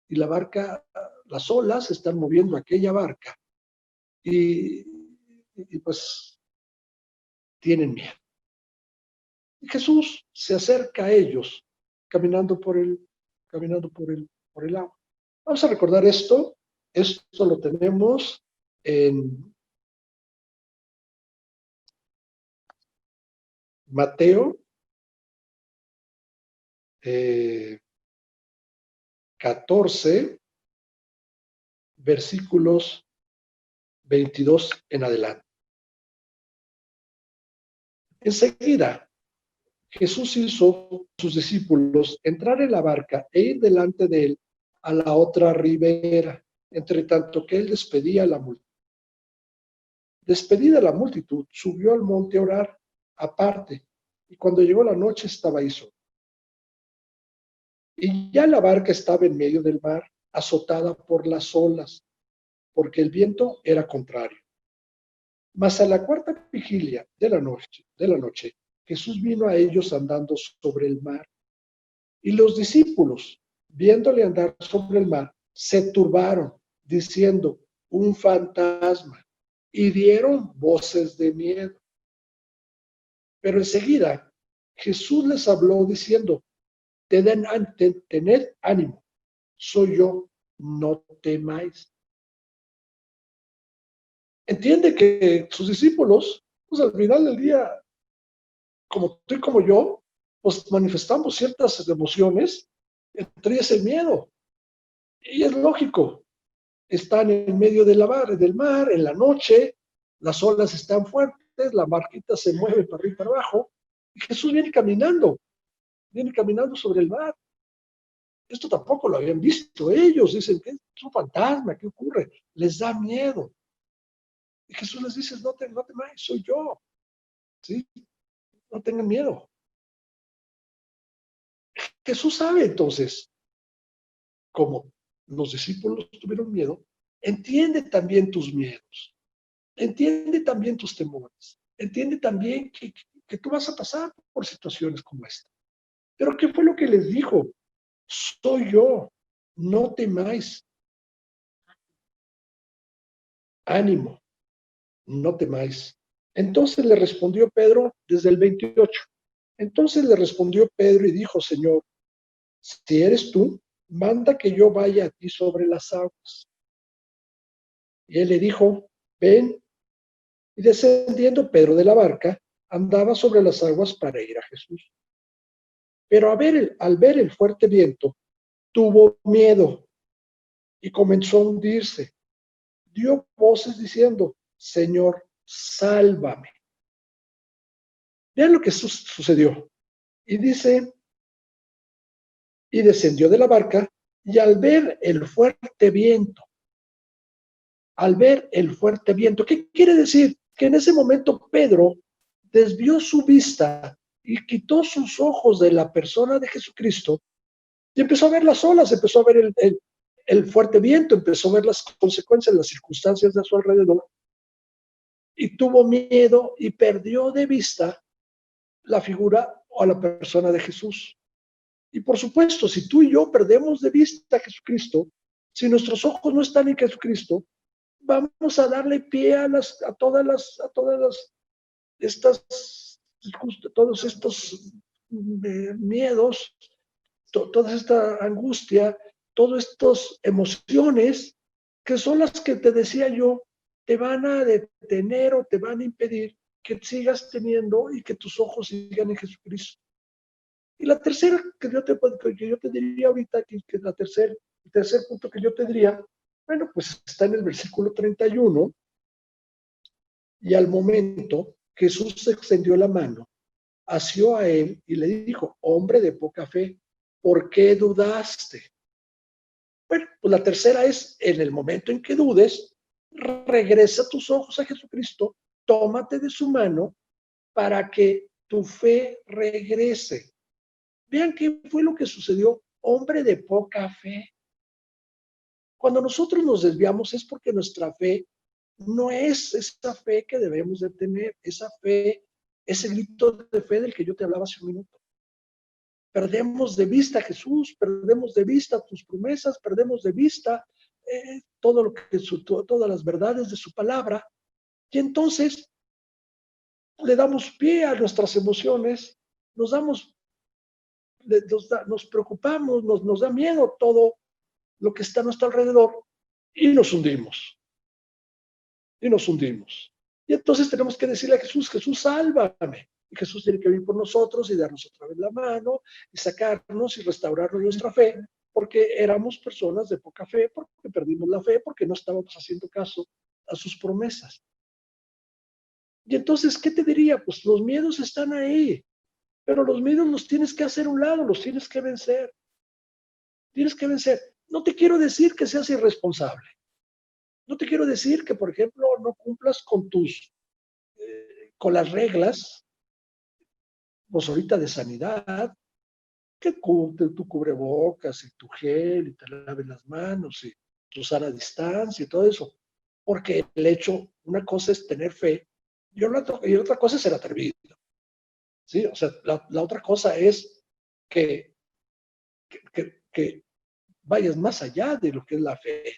y la barca, las olas se están moviendo aquella barca y, y pues tienen miedo. Y Jesús se acerca a ellos caminando por el agua. Vamos a recordar esto. Esto lo tenemos en Mateo 14, versículos 22 en adelante. Enseguida, Jesús hizo a sus discípulos entrar en la barca e ir delante de él a la otra ribera, entre tanto que él despedía a la multitud. Despedida la multitud, subió al monte a orar aparte, y cuando llegó la noche estaba ahí solo. Y ya la barca estaba en medio del mar, azotada por las olas, porque el viento era contrario. Mas a la cuarta vigilia de la noche, Jesús vino a ellos andando sobre el mar. Y los discípulos, viéndole andar sobre el mar, se turbaron, diciendo, un fantasma, y dieron voces de miedo. Pero enseguida Jesús les habló diciendo, tened ánimo, soy yo, no temáis. Entiende que sus discípulos, pues al final del día, como tú y como yo, pues manifestamos ciertas emociones, entre ellas el miedo. Y es lógico, están en medio del mar, en la noche, las olas están fuertes, la barquita se mueve para arriba y para abajo, y Jesús viene caminando sobre el mar. Esto tampoco lo habían visto ellos, dicen que es un fantasma, ¿qué ocurre? Les da miedo. Y Jesús les dice, no temáis, soy yo, ¿sí? No tengan miedo. Jesús sabe entonces, como los discípulos tuvieron miedo, entiende también tus miedos, entiende también tus temores, entiende también que tú vas a pasar por situaciones como esta. Pero ¿qué fue lo que les dijo? Soy yo, no temáis. Ánimo, no temáis. Entonces le respondió Pedro desde el 28. Entonces le respondió Pedro y dijo, Señor, si eres tú, manda que yo vaya a ti sobre las aguas. Y él le dijo, ven. Y descendiendo Pedro de la barca, andaba sobre las aguas para ir a Jesús. Pero al ver el fuerte viento, tuvo miedo y comenzó a hundirse. Dio voces diciendo, Señor, sálvame. Vean lo que sucedió. Y dice, y descendió de la barca, y al ver el fuerte viento, ¿qué quiere decir? Que en ese momento Pedro desvió su vista y quitó sus ojos de la persona de Jesucristo y empezó a ver las olas, empezó a ver el fuerte viento, empezó a ver las consecuencias, las circunstancias de su alrededor y tuvo miedo y perdió de vista la figura o a la persona de Jesús. Y por supuesto, si tú y yo perdemos de vista a Jesucristo, si nuestros ojos no están en Jesucristo, vamos a darle pie a todos estos miedos, toda esta angustia, todas estas emociones que son las que te decía yo, te van a detener o te van a impedir que sigas teniendo y que tus ojos sigan en Jesucristo. Y la tercera que yo te diría ahorita, el tercer punto que yo te diría, bueno, pues está en el versículo 31, y al momento Jesús extendió la mano, asió a él y le dijo, hombre de poca fe, ¿por qué dudaste? Bueno, pues la tercera es, en el momento en que dudes, regresa tus ojos a Jesucristo, tómate de su mano para que tu fe regrese. Vean qué fue lo que sucedió. Hombre de poca fe. Cuando nosotros nos desviamos es porque nuestra fe no es esa fe que debemos de tener, esa fe, ese grito de fe del que yo te hablaba hace un minuto. Perdemos de vista a Jesús, perdemos de vista tus promesas, perdemos de vista todo lo que todas las verdades de su palabra, y entonces le damos pie a nuestras emociones, nos preocupamos, nos da miedo todo lo que está a nuestro alrededor y nos hundimos. Y nos hundimos. Y entonces tenemos que decirle a Jesús, Jesús, sálvame. Y Jesús tiene que venir por nosotros y darnos otra vez la mano y sacarnos y restaurarnos nuestra fe, porque éramos personas de poca fe, porque perdimos la fe, porque no estábamos haciendo caso a sus promesas. Y entonces, ¿qué te diría? Pues los miedos están ahí, pero los miedos los tienes que hacer a un lado, los tienes que vencer. Tienes que vencer. No te quiero decir que seas irresponsable. No te quiero decir que, por ejemplo, no cumplas con las reglas, pues ahorita de sanidad, que tu cubrebocas y tu gel y te laves las manos y tu sana distancia y todo eso. Porque el hecho, una cosa es tener fe y otra cosa es ser atrevido. ¿Sí? O sea, la otra cosa es que vayas más allá de lo que es la fe.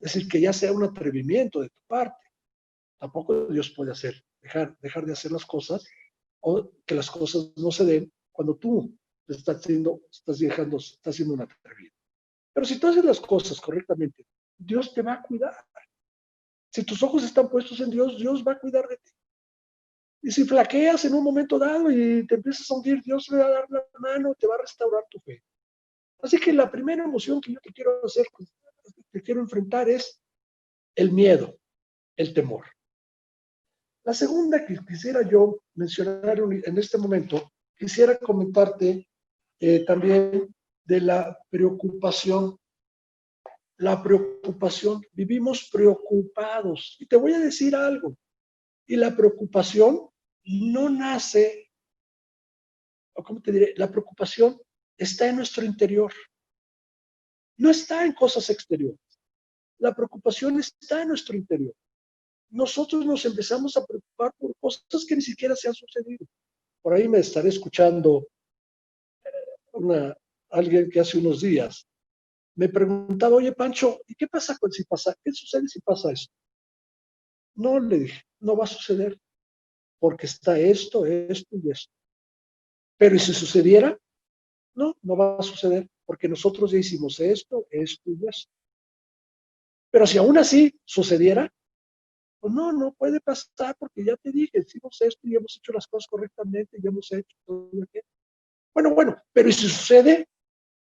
Es decir, que ya sea un atrevimiento de tu parte. Tampoco Dios puede dejar de hacer las cosas o que las cosas no se den cuando tú estás siendo un atrevido. Pero si tú haces las cosas correctamente, Dios te va a cuidar. Si tus ojos están puestos en Dios, Dios va a cuidar de ti. Y si flaqueas en un momento dado y te empiezas a hundir, Dios te va a dar la mano, te va a restaurar tu fe. Así que la primera emoción que yo te quiero enfrentar es el miedo, el temor. La segunda que quisiera yo mencionar en este momento, quisiera comentarte también de la preocupación. La preocupación, vivimos preocupados. Y te voy a decir algo, y la preocupación no nace, o cómo te diré, la preocupación está en nuestro interior, no está en cosas exteriores. La preocupación está en nuestro interior. Nosotros nos empezamos a preocupar por cosas que ni siquiera se han sucedido. Por ahí me estaré escuchando alguien que hace unos días me preguntaba, oye Pancho, ¿y qué pasa qué sucede si pasa esto? No, le dije, no va a suceder, porque está esto y esto. Pero ¿y si sucediera? No, no va a suceder, porque nosotros ya hicimos esto y esto. Pero si aún así sucediera, pues no puede pasar, porque ya te dije, hicimos esto y hemos hecho las cosas correctamente, y hemos hecho todo lo que... Bueno, pero ¿y si sucede?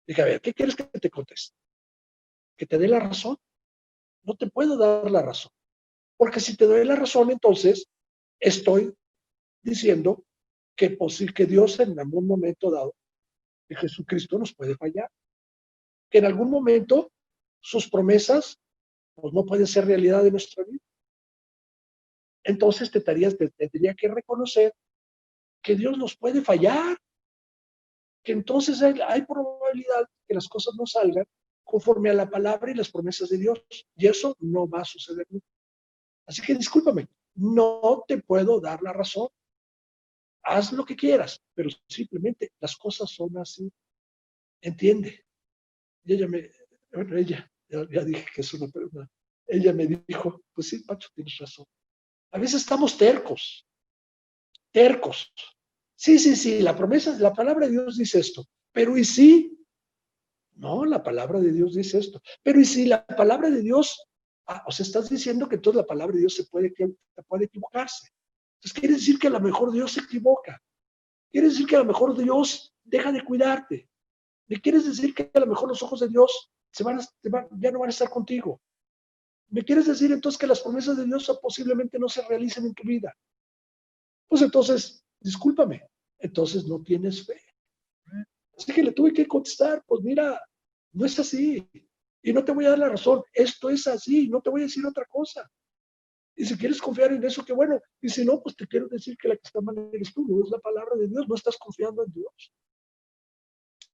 Dije, a ver, ¿qué quieres que te conteste? ¿Que te dé la razón? No te puedo dar la razón, porque si te doy la razón, entonces estoy diciendo que Dios en algún momento dado, que Jesucristo nos puede fallar, que en algún momento sus promesas pues, no pueden ser realidad de nuestra vida. Entonces tendría que reconocer que Dios nos puede fallar, que entonces hay probabilidad que las cosas no salgan conforme a la palabra y las promesas de Dios, y eso no va a suceder nunca. Así que discúlpame, no te puedo dar la razón. Haz lo que quieras, pero simplemente las cosas son así. Entiende. Y ella, ya dije que es una persona, ella me dijo, pues sí, Pacho, tienes razón. A veces estamos tercos. Sí, la palabra de Dios dice esto, pero ¿y si? No, la palabra de Dios dice esto, pero ¿y si la palabra de Dios, o sea, estás diciendo que entonces la palabra de Dios puede equivocarse? Entonces quiere decir que a lo mejor Dios se equivoca, quiere decir que a lo mejor Dios deja de cuidarte, ¿me quieres decir que a lo mejor los ojos de Dios ya no van a estar contigo? ¿Me quieres decir entonces que las promesas de Dios posiblemente no se realicen en tu vida? Pues entonces, discúlpame, entonces no tienes fe. Así que le tuve que contestar, pues mira, no es así. Y no te voy a dar la razón, esto es así, no te voy a decir otra cosa. Y si quieres confiar en eso, qué bueno. Y si no, pues te quiero decir que la que está mal eres tú, no es la palabra de Dios, no estás confiando en Dios.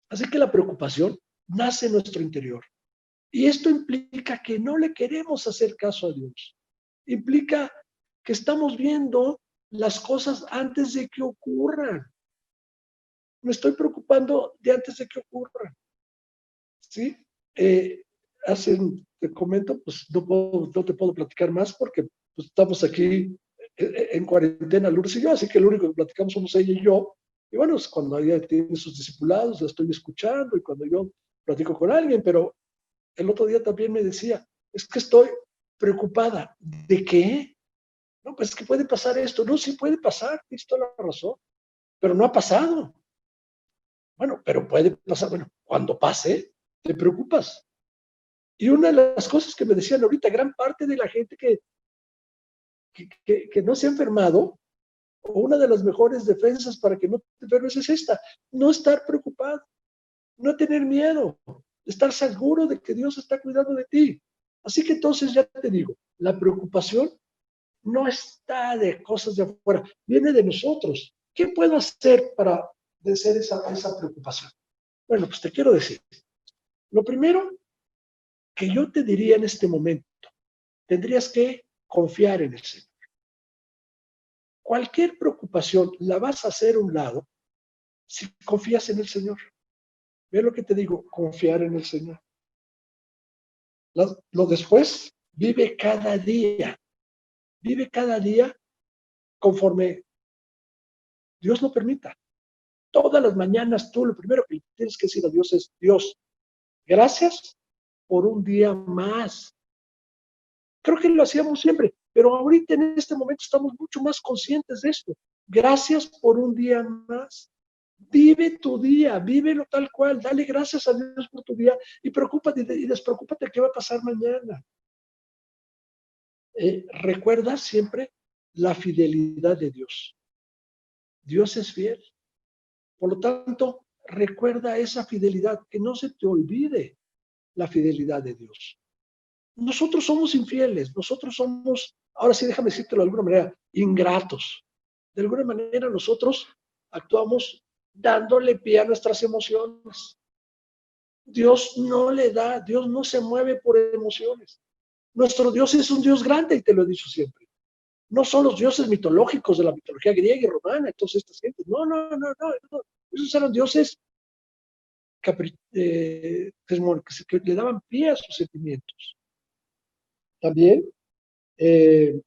Así que la preocupación nace en nuestro interior. Y esto implica que no le queremos hacer caso a Dios. Implica que estamos viendo las cosas antes de que ocurran. Me estoy preocupando de antes de que ocurran. ¿Sí? Te comento, pues no te puedo platicar más porque pues, estamos aquí en cuarentena, Lourdes y yo, así que lo único que platicamos somos ella y yo. Y bueno, es cuando ella tiene sus discipulados, la estoy escuchando y cuando yo platico con alguien, pero el otro día también me decía, es que estoy preocupada. ¿De qué? No, pues es que puede pasar esto. No, sí puede pasar, tienes toda la razón, pero no ha pasado. Bueno, pero puede pasar. Bueno, cuando pase, te preocupas. Y una de las cosas que me decían ahorita, gran parte de la gente que no se ha enfermado, o una de las mejores defensas para que no te enfermes es esta, no estar preocupado, no tener miedo, estar seguro de que Dios está cuidando de ti. Así que entonces ya te digo, la preocupación no está de cosas de afuera, viene de nosotros. ¿Qué puedo hacer para vencer esa preocupación? Bueno, pues te quiero decir, lo primero que yo te diría en este momento, tendrías que confiar en el Señor. Cualquier preocupación la vas a hacer a un lado si confías en el Señor. Ve lo que te digo, confiar en el Señor. Lo después, vive cada día conforme Dios lo permita. Todas las mañanas tú lo primero que tienes que decir a Dios es, Dios, gracias por un día más. Creo que lo hacíamos siempre, pero ahorita en este momento estamos mucho más conscientes de esto. Gracias por un día más. Vive tu día, vívelo tal cual, dale gracias a Dios por tu día y preocúpate y despreocúpate qué va a pasar mañana. Recuerda siempre la fidelidad de Dios. Dios es fiel. Por lo tanto, recuerda esa fidelidad, que no se te olvide la fidelidad de Dios. Nosotros somos infieles, nosotros somos, ahora sí déjame decírtelo de alguna manera, ingratos. De alguna manera nosotros actuamos dándole pie a nuestras emociones. Dios no le da, Dios no se mueve por emociones. Nuestro Dios es un Dios grande y te lo he dicho siempre. No son los dioses mitológicos de la mitología griega y romana, entonces estas gentes. No. Esos eran dioses que le daban pie a sus sentimientos. También, sé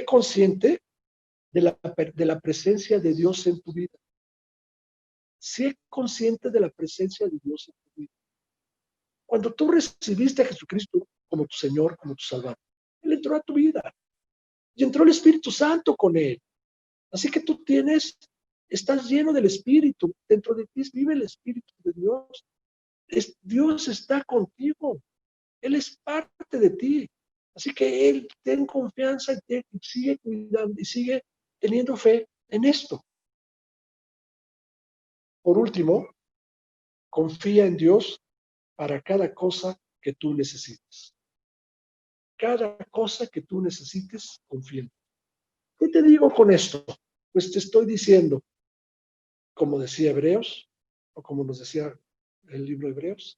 consciente de la presencia de Dios en tu vida. Sé consciente de la presencia de Dios en tu vida. Cuando tú recibiste a Jesucristo como tu Señor, como tu Salvador, Él entró a tu vida y entró el Espíritu Santo con Él. Así que tú estás lleno del Espíritu, dentro de ti vive el Espíritu de Dios. Dios está contigo, Él es parte de ti. Así que Él, ten confianza y sigue cuidando y sigue teniendo fe en esto. Por último, confía en Dios para cada cosa que tú necesites. Cada cosa que tú necesites, confía en Dios. ¿Qué te digo con esto? Pues te estoy diciendo, como decía Hebreos, o como nos decía el libro de Hebreos,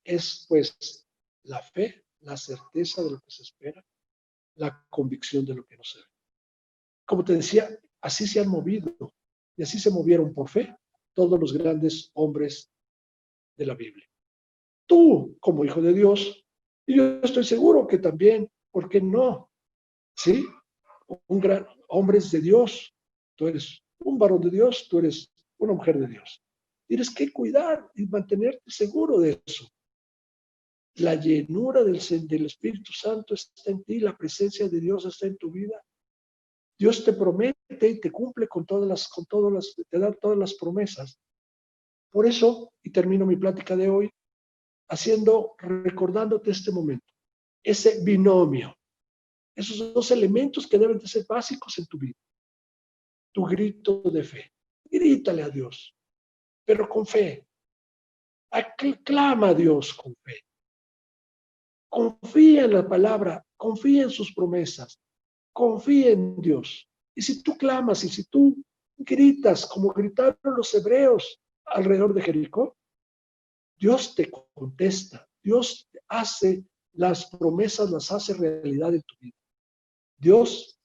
es pues la fe, la certeza de lo que se espera, la convicción de lo que no se ve. Como te decía, así se han movido y así se movieron por fe todos los grandes hombres de la Biblia. Tú, como hijo de Dios, y yo estoy seguro que también, ¿por qué no? ¿Sí? Un gran hombre de Dios, tú eres un varón de Dios, tú eres una mujer de Dios. Tienes que cuidar y mantenerte seguro de eso. La llenura del Espíritu Santo está en ti, la presencia de Dios está en tu vida. Dios te promete y te cumple te da todas las promesas. Por eso, y termino mi plática de hoy, recordándote este momento, ese binomio, esos dos elementos que deben de ser básicos en tu vida. Tu grito de fe. Grítale a Dios, pero con fe. Clama a Dios con fe. Confía en la palabra, confía en sus promesas, confía en Dios. Y si tú clamas y si tú gritas como gritaron los hebreos, alrededor de Jericó, Dios te contesta, Dios hace las promesas, las hace realidad en tu vida. Dios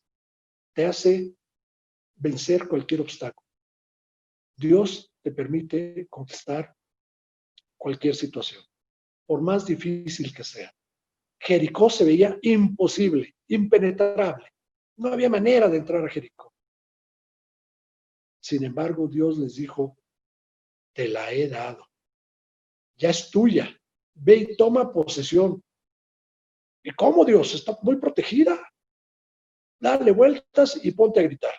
te hace vencer cualquier obstáculo. Dios te permite conquistar cualquier situación, por más difícil que sea. Jericó se veía imposible, impenetrable. No había manera de entrar a Jericó. Sin embargo, Dios les dijo, te la he dado. Ya es tuya. Ve y toma posesión. ¿Y cómo, Dios? Está muy protegida. Dale vueltas y ponte a gritar.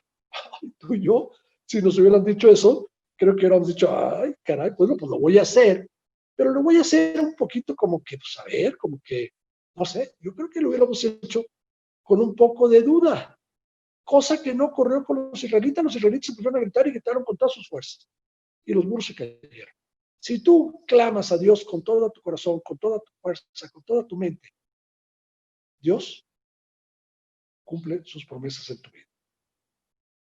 Tú y yo, si nos hubieran dicho eso, creo que hubiéramos dicho, ay, caray, pues lo voy a hacer. Pero lo voy a hacer un poquito como que, pues a ver, como que, no sé, yo creo que lo hubiéramos hecho con un poco de duda. Cosa que no ocurrió con los israelitas. Los israelitas se pusieron a gritar y gritaron con todas sus fuerzas. Y los muros se cayeron. Si tú clamas a Dios con todo tu corazón, con toda tu fuerza, con toda tu mente, Dios cumple sus promesas en tu vida.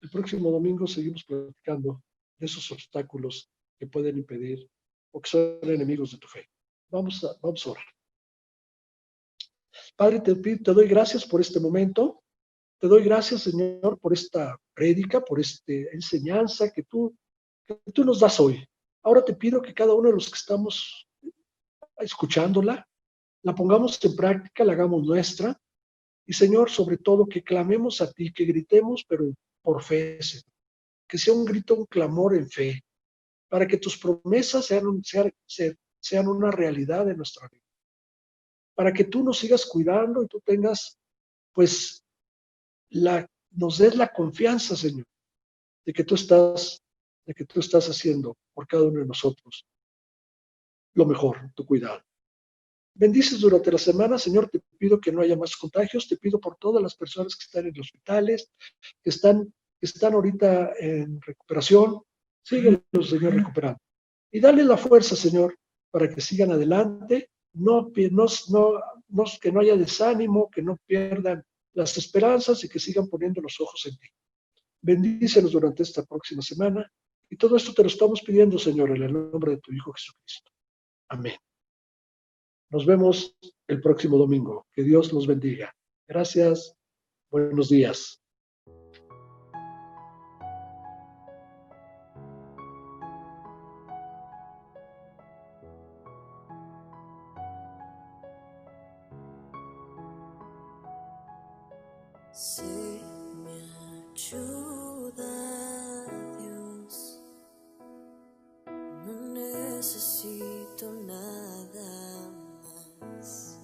El próximo domingo seguimos platicando de esos obstáculos que pueden impedir o que son enemigos de tu fe. Vamos a orar. Padre, te doy gracias por este momento. Te doy gracias, Señor, por esta prédica, por esta enseñanza que tú nos das hoy. Ahora te pido que cada uno de los que estamos escuchándola, la pongamos en práctica, la hagamos nuestra. Y, Señor, sobre todo, que clamemos a ti, que gritemos, pero por fe, Señor. Que sea un grito, un clamor en fe, para que tus promesas sean una realidad en nuestra vida. Para que tú nos sigas cuidando y tú tengas, pues, nos des la confianza, Señor, de que tú estás haciendo por cada uno de nosotros lo mejor, tu cuidado. Bendices durante la semana, Señor, te pido que no haya más contagios, te pido por todas las personas que están en los hospitales, que están ahorita en recuperación, síguelos, Señor, recuperando. Y dale la fuerza, Señor, para que sigan adelante, que no haya desánimo, que no pierdan las esperanzas y que sigan poniendo los ojos en ti. Bendícenos durante esta próxima semana y todo esto te lo estamos pidiendo, Señor, en el nombre de tu Hijo Jesucristo. Amén. Nos vemos el próximo domingo. Que Dios los bendiga. Gracias. Buenos días. Si me ayuda Dios, no necesito nada más.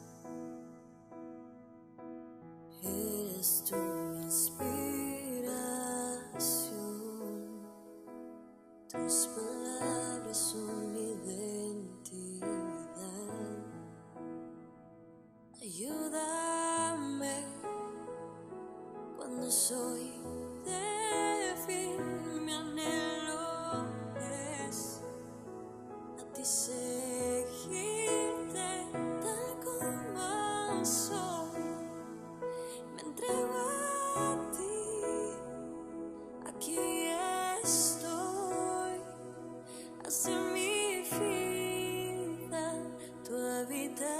Eres tu inspiración, tus palabras son mi identidad. Ayúdame cuando soy débil, mi anhelo es a ti seguirte tal como soy. Me entrego a ti, aquí estoy. Haz de mi vida tu habitación.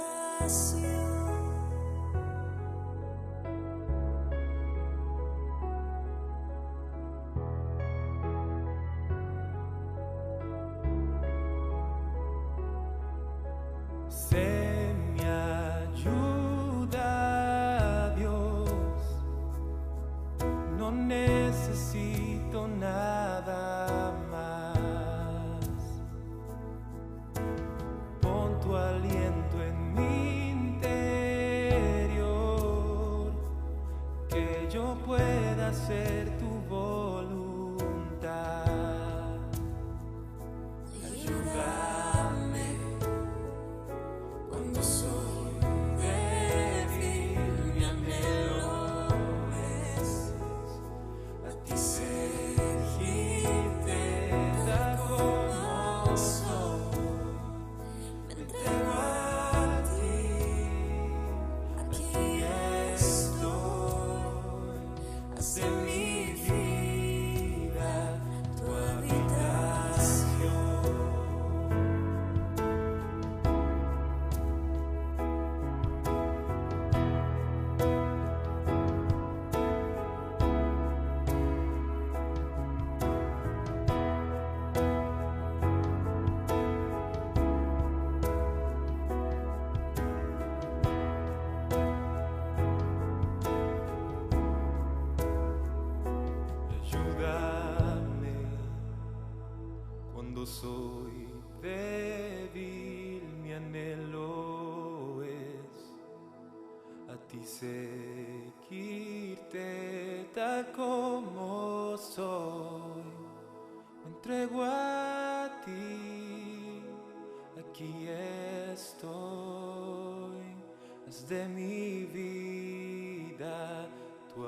Sé mi ayuda, Dios, no necesito nada más. Pon tu aliento en mi interior, que yo pueda hacer tu voluntad. Ayúdame tal como soy, me entrego a ti, aquí estoy, haz de mi vida tu